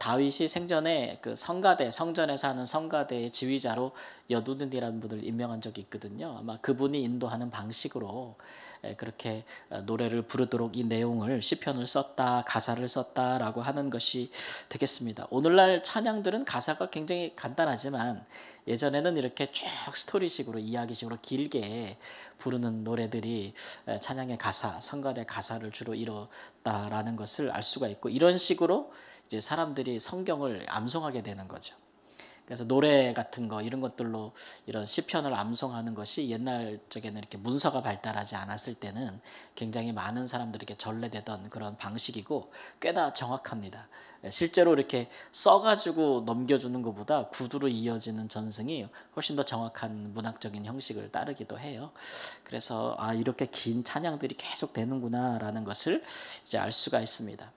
다윗이 생전에 그 성가대, 성전에서 하는 성가대의 지휘자로 여두둔이라는 분을 임명한 적이 있거든요. 아마 그분이 인도하는 방식으로 그렇게 노래를 부르도록 이 내용을 시편을 썼다, 가사를 썼다라고 하는 것이 되겠습니다. 오늘날 찬양들은 가사가 굉장히 간단하지만 예전에는 이렇게 쭉 스토리식으로 이야기식으로 길게 부르는 노래들이 찬양의 가사, 성가대 가사를 주로 이뤘다라는 것을 알 수가 있고, 이런 식으로 이제 사람들이 성경을 암송하게 되는 거죠. 그래서 노래 같은 거 이런 것들로 이런 시편을 암송하는 것이 옛날 적에는 이렇게 문서가 발달하지 않았을 때는 굉장히 많은 사람들에게 전래되던 그런 방식이고 꽤나 정확합니다. 실제로 이렇게 써가지고 넘겨주는 것보다 구두로 이어지는 전승이 훨씬 더 정확한 문학적인 형식을 따르기도 해요. 그래서 이렇게 긴 찬양들이 계속 되는구나라는 것을 이제 알 수가 있습니다.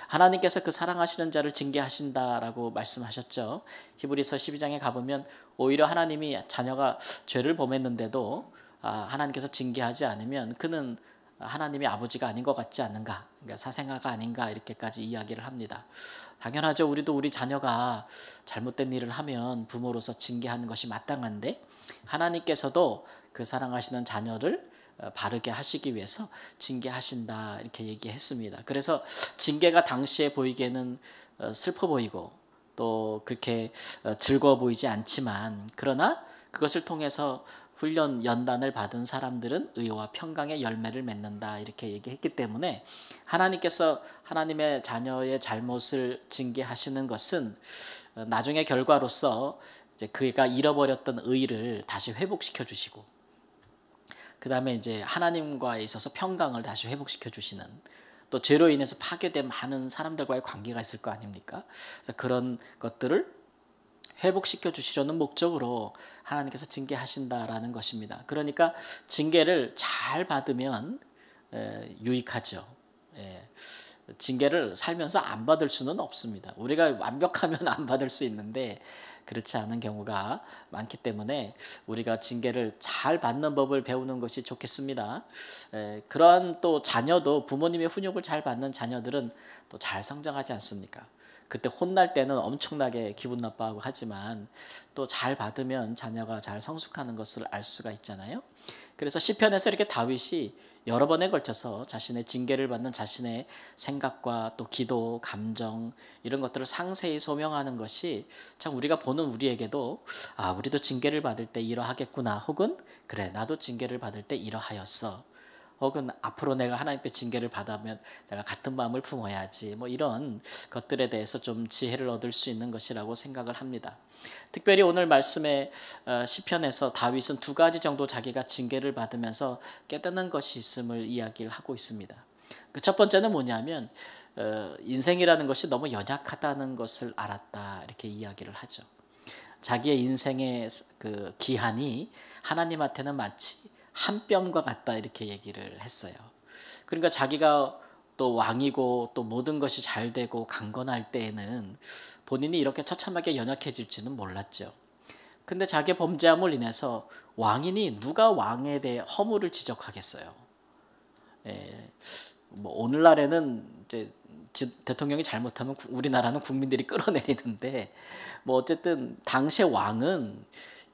하나님께서 그 사랑하시는 자를 징계하신다라고 말씀하셨죠. 히브리서 12장에 가보면 오히려 하나님이 자녀가 죄를 범했는데도 하나님께서 징계하지 않으면 그는 하나님의 아버지가 아닌 것 같지 않는가, 그러니까 사생아가 아닌가, 이렇게까지 이야기를 합니다. 당연하죠. 우리도 우리 자녀가 잘못된 일을 하면 부모로서 징계하는 것이 마땅한데, 하나님께서도 그 사랑하시는 자녀를 바르게 하시기 위해서 징계하신다, 이렇게 얘기했습니다. 그래서 징계가 당시에 보이기에는 슬퍼 보이고 또 그렇게 즐거워 보이지 않지만, 그러나 그것을 통해서 훈련 연단을 받은 사람들은 의와 평강의 열매를 맺는다, 이렇게 얘기했기 때문에 하나님께서 하나님의 자녀의 잘못을 징계하시는 것은 나중의 결과로서 이제 그가 잃어버렸던 의를 다시 회복시켜 주시고, 그 다음에 이제 하나님과 있어서 평강을 다시 회복시켜 주시는, 또 죄로 인해서 파괴된 많은 사람들과의 관계가 있을 거 아닙니까? 그래서 그런 것들을 회복시켜 주시려는 목적으로 하나님께서 징계하신다라는 것입니다. 그러니까 징계를 잘 받으면 유익하죠. 징계를 살면서 안 받을 수는 없습니다. 우리가 완벽하면 안 받을 수 있는데 그렇지 않은 경우가 많기 때문에 우리가 징계를 잘 받는 법을 배우는 것이 좋겠습니다. 그러한 또 자녀도, 부모님의 훈육을 잘 받는 자녀들은 또 잘 성장하지 않습니까? 그때 혼날 때는 엄청나게 기분 나빠하고 하지만 또 잘 받으면 자녀가 잘 성숙하는 것을 알 수가 있잖아요. 그래서 시편에서 이렇게 다윗이 여러 번에 걸쳐서 자신의 징계를 받는 자신의 생각과 또 기도, 감정, 이런 것들을 상세히 소명하는 것이 참 우리가 보는 우리에게도 우리도 징계를 받을 때 이러하겠구나, 혹은 그래 나도 징계를 받을 때 이러하였어, 혹은 앞으로 내가 하나님께 징계를 받으면 내가 같은 마음을 품어야지, 뭐 이런 것들에 대해서 좀 지혜를 얻을 수 있는 것이라고 생각을 합니다. 특별히 오늘 말씀의 시편에서 다윗은 두 가지 정도 자기가 징계를 받으면서 깨닫는 것이 있음을 이야기를 하고 있습니다. 그 첫 번째는 뭐냐면 인생이라는 것이 너무 연약하다는 것을 알았다, 이렇게 이야기를 하죠. 자기의 인생의 그 기한이 하나님한테는 마치 한 뼘과 같다, 이렇게 얘기를 했어요. 그러니까 자기가 또 왕이고 또 모든 것이 잘 되고 강건할 때에는 본인이 이렇게 처참하게 연약해질지는 몰랐죠. 근데 자기의 범죄함을 인해서 왕이니 누가 왕에 대해 허물을 지적하겠어요. 뭐 오늘날에는 이제 대통령이 잘못하면 우리나라는 국민들이 끌어내리는데, 뭐 어쨌든 당시의 왕은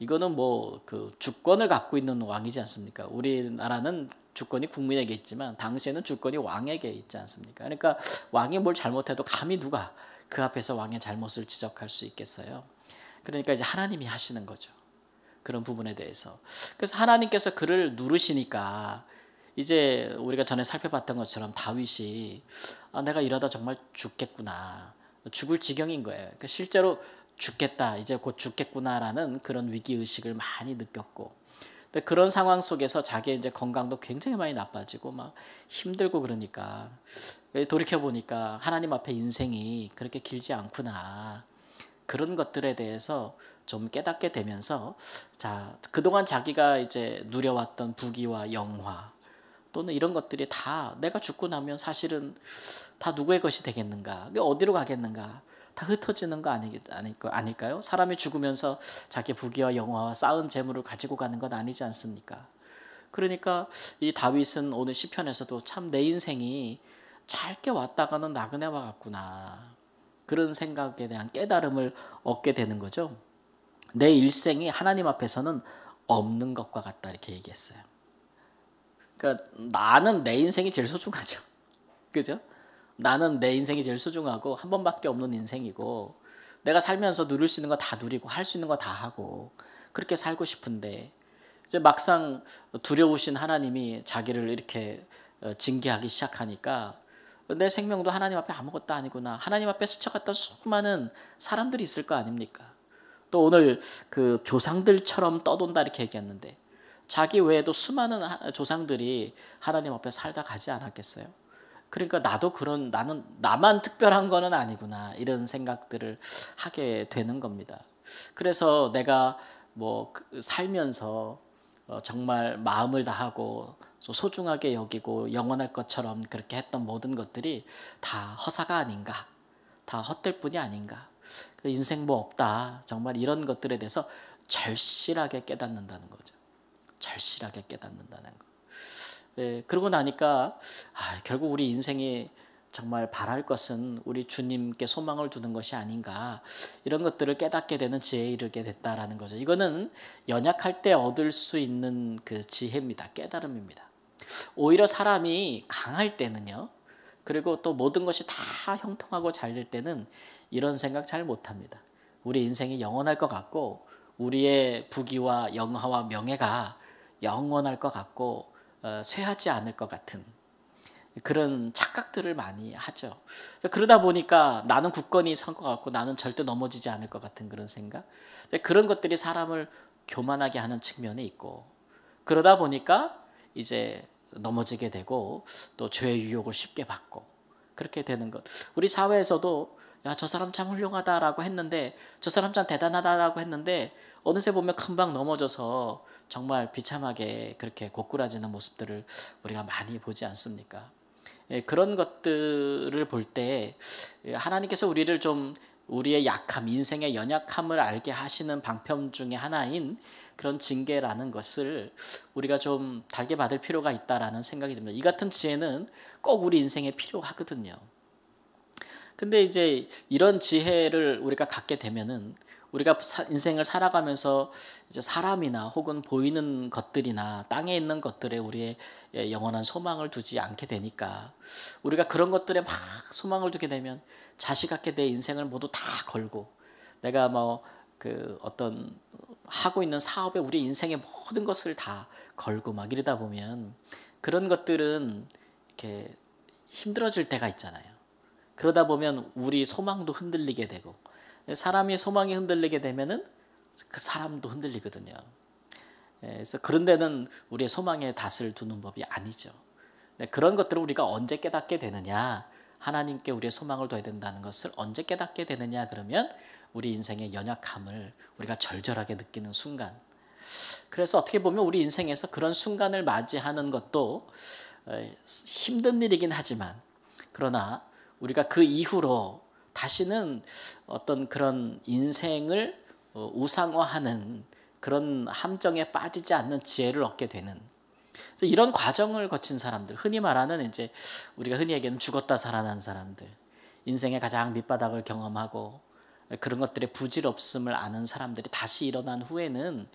이거는 뭐 그 주권을 갖고 있는 왕이지 않습니까? 우리나라는 주권이 국민에게 있지만 당시에는 주권이 왕에게 있지 않습니까? 그러니까 왕이 뭘 잘못해도 감히 누가 그 앞에서 왕의 잘못을 지적할 수 있겠어요? 그러니까 이제 하나님이 하시는 거죠. 그런 부분에 대해서. 그래서 하나님께서 그를 누르시니까 이제 우리가 전에 살펴봤던 것처럼 다윗이 내가 이러다 정말 죽겠구나, 죽을 지경인 거예요. 그러니까 실제로 죽겠다, 이제 곧 죽겠구나라는 그런 위기의식을 많이 느꼈고, 근데 그런 상황 속에서 자기의 이제 건강도 굉장히 많이 나빠지고 막 힘들고, 그러니까 돌이켜보니까 하나님 앞에 인생이 그렇게 길지 않구나, 그런 것들에 대해서 좀 깨닫게 되면서, 자, 그동안 자기가 이제 누려왔던 부귀와 영화 또는 이런 것들이 다 내가 죽고 나면 사실은 다 누구의 것이 되겠는가, 어디로 가겠는가, 다 흩어지는 거 아닐까요? 사람이 죽으면서 자기 부귀와 영화와 쌓은 재물을 가지고 가는 건 아니지 않습니까? 그러니까 이 다윗은 오늘 시편에서도 참 내 인생이 짧게 왔다가는 나그네와 같구나, 그런 생각에 대한 깨달음을 얻게 되는 거죠. 내 일생이 하나님 앞에서는 없는 것과 같다 이렇게 얘기했어요. 그러니까 나는 내 인생이 제일 소중하죠. 그죠? 나는 내 인생이 제일 소중하고 한 번밖에 없는 인생이고 내가 살면서 누릴 수 있는 거 다 누리고 할 수 있는 거 다 하고 그렇게 살고 싶은데 이제 막상 두려우신 하나님이 자기를 이렇게 징계하기 시작하니까 내 생명도 하나님 앞에 아무것도 아니구나. 하나님 앞에 스쳐갔던 수많은 사람들이 있을 거 아닙니까? 또 오늘 그 조상들처럼 떠돈다 이렇게 얘기했는데 자기 외에도 수많은 조상들이 하나님 앞에 살다 가지 않았겠어요? 그러니까 나는 나만 특별한 거는 아니구나 이런 생각들을 하게 되는 겁니다. 그래서 내가 뭐 살면서 정말 마음을 다하고 소중하게 여기고 영원할 것처럼 그렇게 했던 모든 것들이 다 허사가 아닌가, 다 헛될 뿐이 아닌가. 인생 뭐 없다. 정말 이런 것들에 대해서 절실하게 깨닫는다는 거죠. 절실하게 깨닫는다는 거. 예, 그러고 나니까 결국 우리 인생이 정말 바랄 것은 우리 주님께 소망을 두는 것이 아닌가 이런 것들을 깨닫게 되는 지혜에 이르게 됐다라는 거죠. 이거는 연약할 때 얻을 수 있는 그 지혜입니다. 깨달음입니다. 오히려 사람이 강할 때는요. 그리고 또 모든 것이 다 형통하고 잘 될 때는 이런 생각 잘 못합니다. 우리 인생이 영원할 것 같고 우리의 부귀와 영화와 명예가 영원할 것 같고 쇠하지 않을 것 같은 그런 착각들을 많이 하죠. 그러다 보니까 나는 굳건히 선 것 같고 나는 절대 넘어지지 않을 것 같은 그런 생각. 그런 것들이 사람을 교만하게 하는 측면이 있고 그러다 보니까 이제 넘어지게 되고 또 죄의 유혹을 쉽게 받고 그렇게 되는 것. 우리 사회에서도 야, 저 사람 참 훌륭하다라고 했는데 저 사람 참 대단하다라고 했는데 어느새 보면 금방 넘어져서 정말 비참하게 그렇게 고꾸라지는 모습들을 우리가 많이 보지 않습니까? 예, 그런 것들을 볼 때 하나님께서 우리를 좀 우리의 약함, 인생의 연약함을 알게 하시는 방편 중에 하나인 그런 징계라는 것을 우리가 좀 달게 받을 필요가 있다라는 생각이 듭니다. 이 같은 지혜는 꼭 우리 인생에 필요하거든요. 근데 이제 이런 지혜를 우리가 갖게 되면은 우리가 인생을 살아가면서 이제 사람이나 혹은 보이는 것들이나 땅에 있는 것들에 우리의 영원한 소망을 두지 않게 되니까 우리가 그런 것들에 막 소망을 두게 되면 자식같게 내 인생을 모두 다 걸고 내가 뭐 그 어떤 하고 있는 사업에 우리 인생의 모든 것을 다 걸고 막 이러다 보면 그런 것들은 이렇게 힘들어질 때가 있잖아요. 그러다 보면 우리 소망도 흔들리게 되고 사람이 소망이 흔들리게 되면은 그 사람도 흔들리거든요. 그래서 그런 데는 우리의 소망에 닷을 두는 법이 아니죠. 그런 것들을 우리가 언제 깨닫게 되느냐? 하나님께 우리의 소망을 둬야 된다는 것을 언제 깨닫게 되느냐? 그러면 우리 인생의 연약함을 우리가 절절하게 느끼는 순간. 그래서 어떻게 보면 우리 인생에서 그런 순간을 맞이하는 것도 힘든 일이긴 하지만 그러나 우리가 그 이후로 다시는 어떤 그런 인생을 우상화하는 그런 함정에 빠지지 않는 지혜를 얻게 되는 그래서 이런 과정을 거친 사람들 흔히 말하는 이제 우리가 흔히 얘기하는 죽었다 살아난 사람들 인생의 가장 밑바닥을 경험하고 그런 것들의 부질없음을 아는 사람들이 다시 일어난 후에는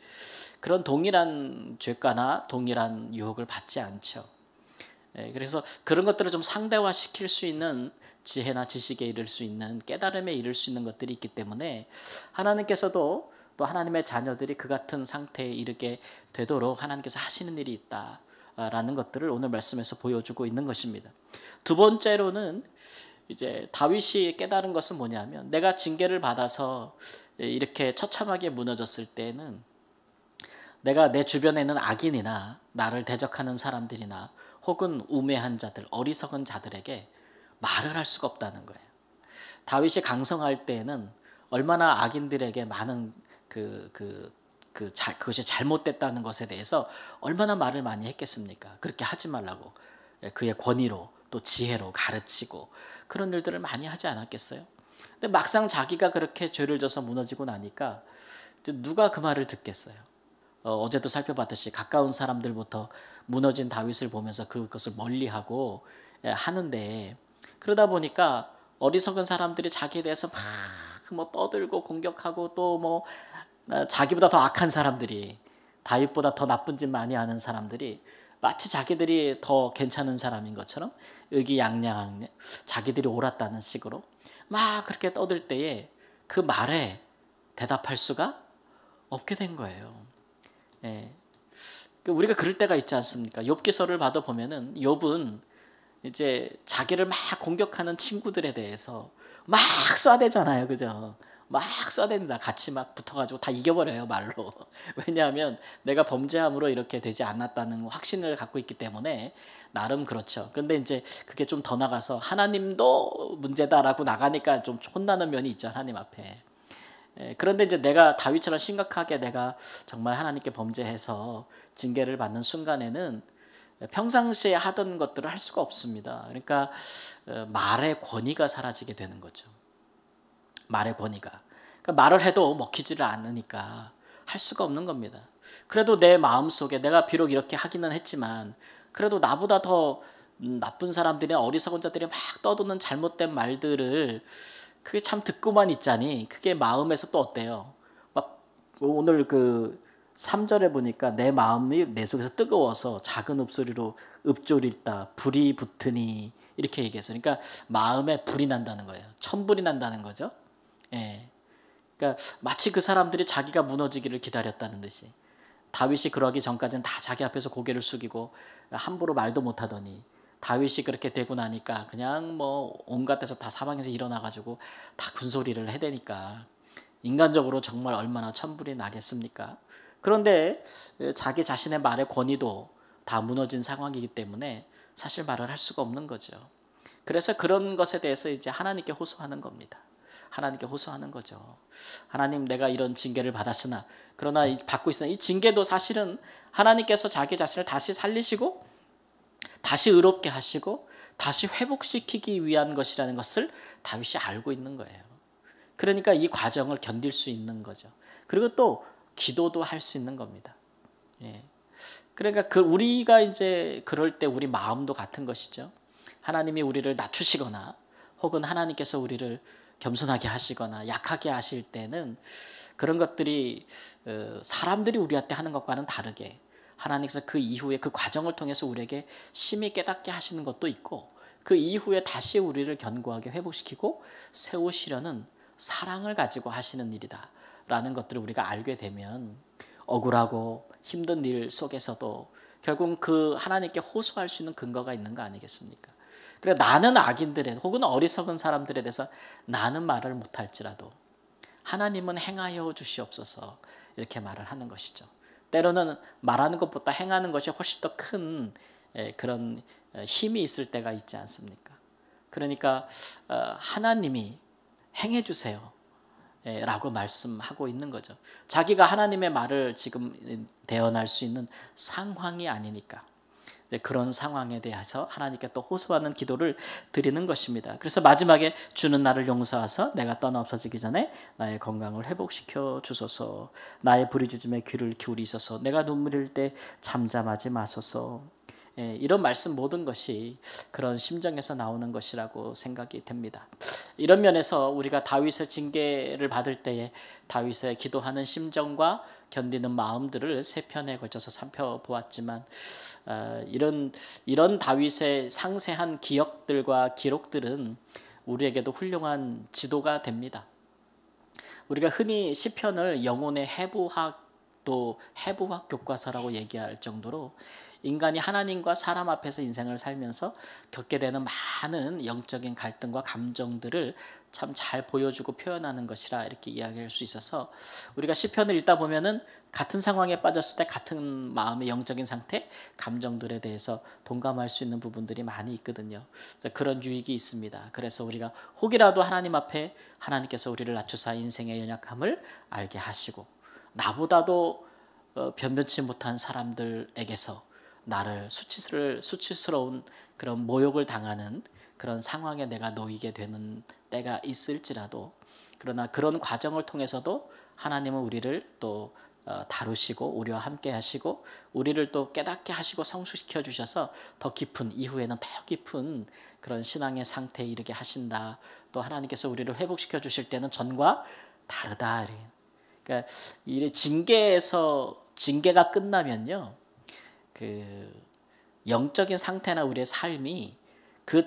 그런 동일한 죄가나 동일한 유혹을 받지 않죠. 그래서 그런 것들을 좀 상대화시킬 수 있는 지혜나 지식에 이를 수 있는 깨달음에 이를 수 있는 것들이 있기 때문에 하나님께서도 또 하나님의 자녀들이 그 같은 상태에 이르게 되도록 하나님께서 하시는 일이 있다라는 것들을 오늘 말씀에서 보여주고 있는 것입니다. 두 번째로는 이제 다윗이 깨달은 것은 뭐냐면 내가 징계를 받아서 이렇게 처참하게 무너졌을 때는 내가 내 주변에 있는 악인이나 나를 대적하는 사람들이나 혹은 우매한 자들, 어리석은 자들에게 말을 할 수가 없다는 거예요. 다윗이 강성할 때에는 얼마나 악인들에게 많은 그것이 잘못됐다는 것에 대해서 얼마나 말을 많이 했겠습니까? 그렇게 하지 말라고 그의 권위로 또 지혜로 가르치고 그런 일들을 많이 하지 않았겠어요? 근데 막상 자기가 그렇게 죄를 져서 무너지고 나니까 누가 그 말을 듣겠어요? 어제도 살펴봤듯이 가까운 사람들부터 무너진 다윗을 보면서 그것을 멀리하고 하는데 그러다 보니까 어리석은 사람들이 자기에 대해서 막 뭐 떠들고 공격하고 또 뭐 자기보다 더 악한 사람들이, 다윗보다 더 나쁜 짓 많이 하는 사람들이 마치 자기들이 더 괜찮은 사람인 것처럼 의기양양하게 자기들이 옳았다는 식으로 막 그렇게 떠들 때에 그 말에 대답할 수가 없게 된 거예요. 예. 우리가 그럴 때가 있지 않습니까? 욥기서를 봐도 보면은 욥은 이제 자기를 막 공격하는 친구들에 대해서 막 쏴대잖아요, 그죠? 막 쏴댄다. 같이 막 붙어가지고 다 이겨버려요, 말로. 왜냐하면 내가 범죄함으로 이렇게 되지 않았다는 확신을 갖고 있기 때문에 나름 그렇죠. 근데 이제 그게 좀 더 나가서 하나님도 문제다라고 나가니까 좀 혼나는 면이 있죠, 하나님 앞에. 그런데 이제 내가 다윗처럼 심각하게 내가 정말 하나님께 범죄해서 징계를 받는 순간에는 평상시에 하던 것들을 할 수가 없습니다. 그러니까 말의 권위가 사라지게 되는 거죠. 말의 권위가. 그러니까 말을 해도 먹히지를 않으니까 할 수가 없는 겁니다. 그래도 내 마음속에 내가 비록 이렇게 하기는 했지만 그래도 나보다 더 나쁜 사람들이나 어리석은 자들이 막 떠도는 잘못된 말들을 그게 참 듣고만 있자니 그게 마음에서 또 어때요? 막 오늘 그 3절에 보니까 내 마음이 내 속에서 뜨거워서 작은 읍소리로 읊조리다 불이 붙으니 이렇게 얘기해서 그러니까 마음에 불이 난다는 거예요. 천불이 난다는 거죠. 예. 그러니까 마치 그 사람들이 자기가 무너지기를 기다렸다는 듯이 다윗이 그러기 전까지는 다 자기 앞에서 고개를 숙이고 함부로 말도 못하더니 다윗이 그렇게 되고 나니까 그냥 뭐 온갖 데서 다 사방에서 일어나가지고 다 군소리를 해대니까 인간적으로 정말 얼마나 천불이 나겠습니까? 그런데 자기 자신의 말의 권위도 다 무너진 상황이기 때문에 사실 말을 할 수가 없는 거죠. 그래서 그런 것에 대해서 이제 하나님께 호소하는 겁니다. 하나님께 호소하는 거죠. 하나님, 내가 이런 징계를 받았으나 그러나 받고 있으나 이 징계도 사실은 하나님께서 자기 자신을 다시 살리시고 다시 의롭게 하시고 다시 회복시키기 위한 것이라는 것을 다윗이 알고 있는 거예요. 그러니까 이 과정을 견딜 수 있는 거죠. 그리고 또 기도도 할 수 있는 겁니다. 예. 그러니까 우리가 이제 그럴 때 우리 마음도 같은 것이죠. 하나님이 우리를 낮추시거나 혹은 하나님께서 우리를 겸손하게 하시거나 약하게 하실 때는 그런 것들이 사람들이 우리한테 하는 것과는 다르게 하나님께서 그 이후에 그 과정을 통해서 우리에게 심히 깨닫게 하시는 것도 있고 그 이후에 다시 우리를 견고하게 회복시키고 세우시려는 사랑을 가지고 하시는 일이다 라는 것들을 우리가 알게 되면 억울하고 힘든 일 속에서도 결국 그 하나님께 호소할 수 있는 근거가 있는 거 아니겠습니까? 그래 나는 악인들에 혹은 어리석은 사람들에 대해서 나는 말을 못할지라도 하나님은 행하여 주시옵소서 이렇게 말을 하는 것이죠. 때로는 말하는 것보다 행하는 것이 훨씬 더 큰 그런 힘이 있을 때가 있지 않습니까? 그러니까 하나님이 행해 주세요 라고 말씀하고 있는 거죠. 자기가 하나님의 말을 지금 대언할 수 있는 상황이 아니니까 그런 상황에 대해서 하나님께 또 호소하는 기도를 드리는 것입니다. 그래서 마지막에 주는 나를 용서하사 내가 떠나 없어지기 전에 나의 건강을 회복시켜 주소서. 나의 부르짖음에 귀를 기울이소서. 내가 눈물 흘릴 때 잠잠하지 마소서. 이런 말씀 모든 것이 그런 심정에서 나오는 것이라고 생각이 됩니다. 이런 면에서 우리가 다윗의 징계를 받을 때에 다윗의 기도하는 심정과 견디는 마음들을 세 편에 걸쳐서 살펴보았지만 이런 다윗의 상세한 기억들과 기록들은 우리에게도 훌륭한 지도가 됩니다. 우리가 흔히 시편을 영혼의 해부학 또 해부학 교과서라고 얘기할 정도로 인간이 하나님과 사람 앞에서 인생을 살면서 겪게 되는 많은 영적인 갈등과 감정들을 참 잘 보여주고 표현하는 것이라 이렇게 이야기할 수 있어서 우리가 시편을 읽다 보면은 같은 상황에 빠졌을 때 같은 마음의 영적인 상태, 감정들에 대해서 동감할 수 있는 부분들이 많이 있거든요. 그런 유익이 있습니다. 그래서 우리가 혹이라도 하나님 앞에 하나님께서 우리를 낮추사 인생의 연약함을 알게 하시고 나보다도 변변치 못한 사람들에게서 나를 수치스러운 그런 모욕을 당하는 그런 상황에 내가 놓이게 되는 때가 있을지라도 그러나 그런 과정을 통해서도 하나님은 우리를 또 다루시고 우리와 함께 하시고 우리를 또 깨닫게 하시고 성숙시켜 주셔서 더 깊은 이후에는 더 깊은 그런 신앙의 상태에 이르게 하신다. 또 하나님께서 우리를 회복시켜 주실 때는 전과 다르다. 그러니까 이 징계가 끝나면요. 그 영적인 상태나 우리의 삶이 그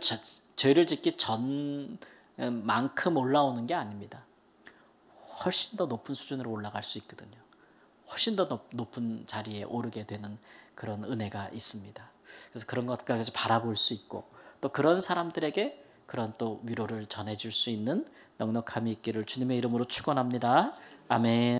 죄를 짓기 전만큼 올라오는 게 아닙니다. 훨씬 더 높은 수준으로 올라갈 수 있거든요. 훨씬 더 높은 자리에 오르게 되는 그런 은혜가 있습니다. 그래서 그런 것까지 바라볼 수 있고 또 그런 사람들에게 그런 또 위로를 전해줄 수 있는 넉넉함이 있기를 주님의 이름으로 축원합니다. 아멘.